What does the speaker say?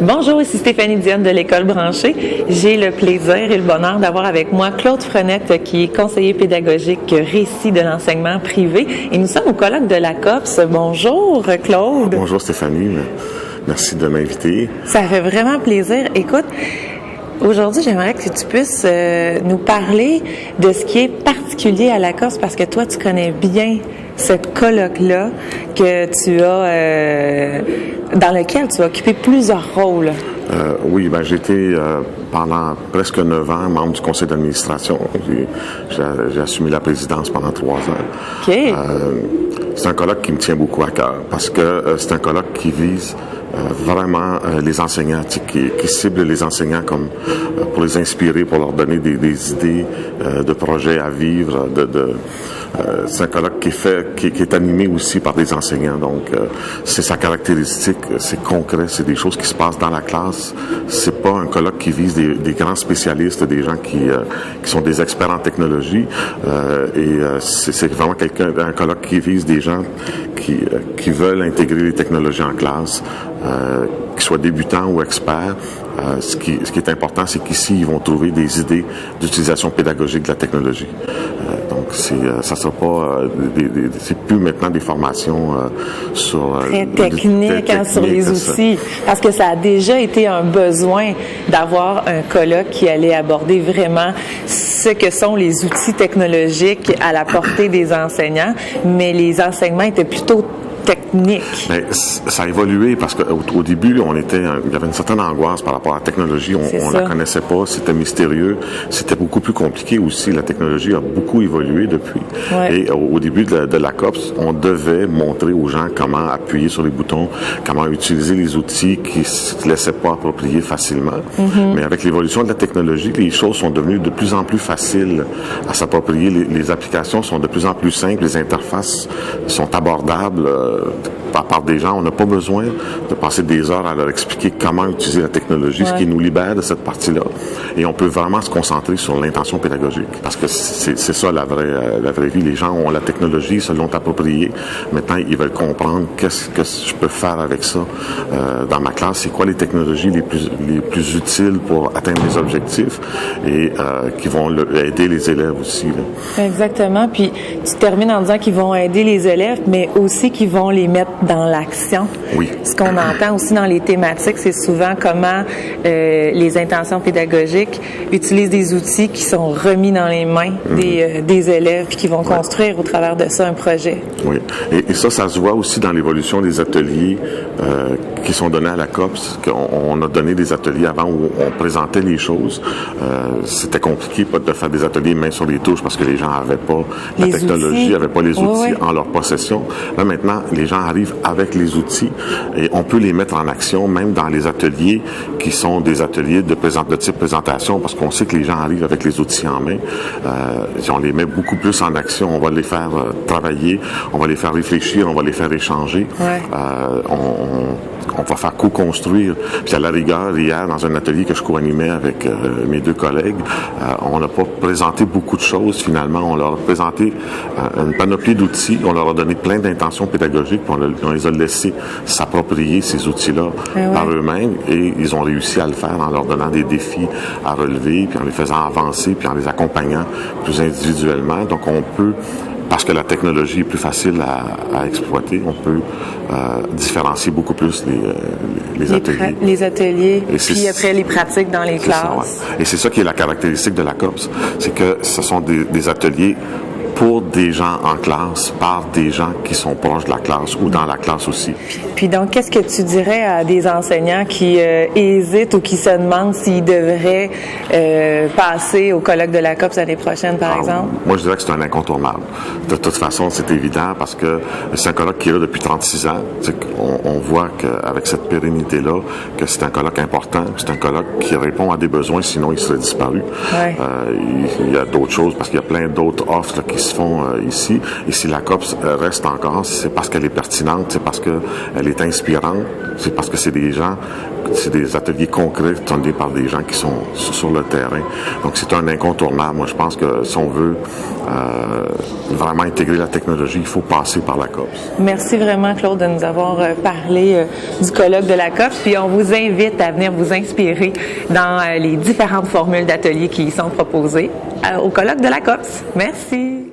Bonjour, ici Stéphanie Dionne de l'École branchée. J'ai le plaisir et le bonheur d'avoir avec moi Claude Frenette, qui est conseiller pédagogique récit de l'enseignement privé. Et nous sommes au colloque de la COPS. Bonjour, Claude. Bonjour, Stéphanie. Merci de m'inviter. Ça fait vraiment plaisir. Écoute, aujourd'hui, j'aimerais que tu puisses nous parler de ce qui est particulier à la COPS, parce que toi, tu connais bien ce colloque-là que tu as, dans lequel tu as occupé plusieurs rôles. Oui, j'ai été pendant presque 9 ans membre du conseil d'administration. J'ai assumé la présidence pendant 3 ans. OK. C'est un colloque qui me tient beaucoup à cœur parce que c'est un colloque qui vise vraiment les enseignants, qui cible les enseignants comme pour les inspirer, pour leur donner des idées de projets à vivre. C'est un colloque qui est animé aussi par des enseignants. Donc, c'est sa caractéristique, c'est concret, c'est des choses qui se passent dans la classe. C'est pas un colloque qui vise des grands spécialistes, des gens qui sont des experts en technologie. C'est vraiment un colloque qui vise des gens qui veulent intégrer les technologies en classe, qu'ils soient débutants ou experts. Ce qui est important, c'est qu'ici, ils vont trouver des idées d'utilisation pédagogique de la technologie. Donc, ça sera pas c'est plus maintenant des formations sur très techniques sur les outils, parce que ça a déjà été un besoin d'avoir un colloque qui allait aborder vraiment ce que sont les outils technologiques à la portée des enseignants, mais les enseignements étaient plutôt technique. Mais ça a évolué parce qu'au début, il y avait une certaine angoisse par rapport à la technologie. On la connaissait pas, c'était mystérieux, c'était beaucoup plus compliqué aussi. La technologie a beaucoup évolué depuis. Ouais. Et au début de la COPS, on devait montrer aux gens comment appuyer sur les boutons, comment utiliser les outils qui se laissaient pas approprier facilement. Mm-hmm. Mais avec l'évolution de la technologie, les choses sont devenues de plus en plus faciles à s'approprier. Les applications sont de plus en plus simples, les interfaces sont abordables. Par des gens, on n'a pas besoin de passer des heures à leur expliquer comment utiliser la technologie, ce qui nous libère de cette partie-là. Et on peut vraiment se concentrer sur l'intention pédagogique. Parce que c'est ça la vraie vie. Les gens ont la technologie, ils se l'ont appropriée. Maintenant, ils veulent comprendre qu'est-ce que je peux faire avec ça dans ma classe. C'est quoi les technologies les plus utiles pour atteindre mes objectifs et qui vont aider les élèves aussi. Là. Exactement. Puis, tu termines en disant qu'ils vont aider les élèves, mais aussi qu'ils vont les mettre dans l'action. Oui. Ce qu'on entend aussi dans les thématiques, c'est souvent comment les intentions pédagogiques utilisent des outils qui sont remis dans les mains des élèves puis qui vont construire au travers de ça un projet. Oui. Et ça se voit aussi dans l'évolution des ateliers qui sont donnés à la COPS. On a donné des ateliers avant où on présentait les choses. C'était compliqué de faire des ateliers main sur les touches parce que les gens n'avaient pas la technologie, n'avaient pas les outils en leur possession. Là, maintenant, les gens arrivent avec les outils et on peut les mettre en action, même dans les ateliers qui sont des ateliers de type présentation, parce qu'on sait que les gens arrivent avec les outils en main. On les met beaucoup plus en action. On va les faire travailler, on va les faire réfléchir, on va les faire échanger. Ouais. On va faire co-construire. Puis à la rigueur, hier, dans un atelier que je co-animais avec mes 2 collègues, on n'a pas présenté beaucoup de choses finalement. On leur a présenté une panoplie d'outils. On leur a donné plein d'intentions pédagogiques. Puis on les a laissés s'approprier ces outils-là par eux-mêmes. Et ils ont réussi à le faire en leur donnant des défis à relever, puis en les faisant avancer, puis en les accompagnant plus individuellement. Donc on peut... Parce que la technologie est plus facile à exploiter, on peut différencier beaucoup plus les ateliers. Les ateliers, puis après les pratiques dans les classes. Ça, ouais. Et c'est ça qui est la caractéristique de la COPS, c'est que ce sont des ateliers pour des gens en classe, par des gens qui sont proches de la classe ou dans la classe aussi. Puis donc, qu'est-ce que tu dirais à des enseignants qui hésitent ou qui se demandent s'ils devraient passer au colloque de la COPS l'année prochaine, par exemple? Moi, je dirais que c'est un incontournable. De toute façon, c'est évident parce que c'est un colloque qui est là depuis 36 ans. On voit qu'avec cette pérennité-là, que c'est un colloque important, c'est un colloque qui répond à des besoins, sinon il serait disparu. Ouais. Il y a d'autres choses parce qu'il y a plein d'autres offres là, qui se font ici. Et si la COPS reste encore, c'est parce qu'elle est pertinente, c'est parce qu'elle est inspirante, c'est parce que c'est des ateliers concrets tenus par des gens qui sont sur le terrain. Donc, c'est un incontournable. Moi, je pense que si on veut vraiment intégrer la technologie, il faut passer par la COPS. Merci vraiment, Claude, de nous avoir parlé du colloque de la COPS. Puis, on vous invite à venir vous inspirer dans les différentes formules d'ateliers qui y sont proposées au colloque de la COPS. Merci.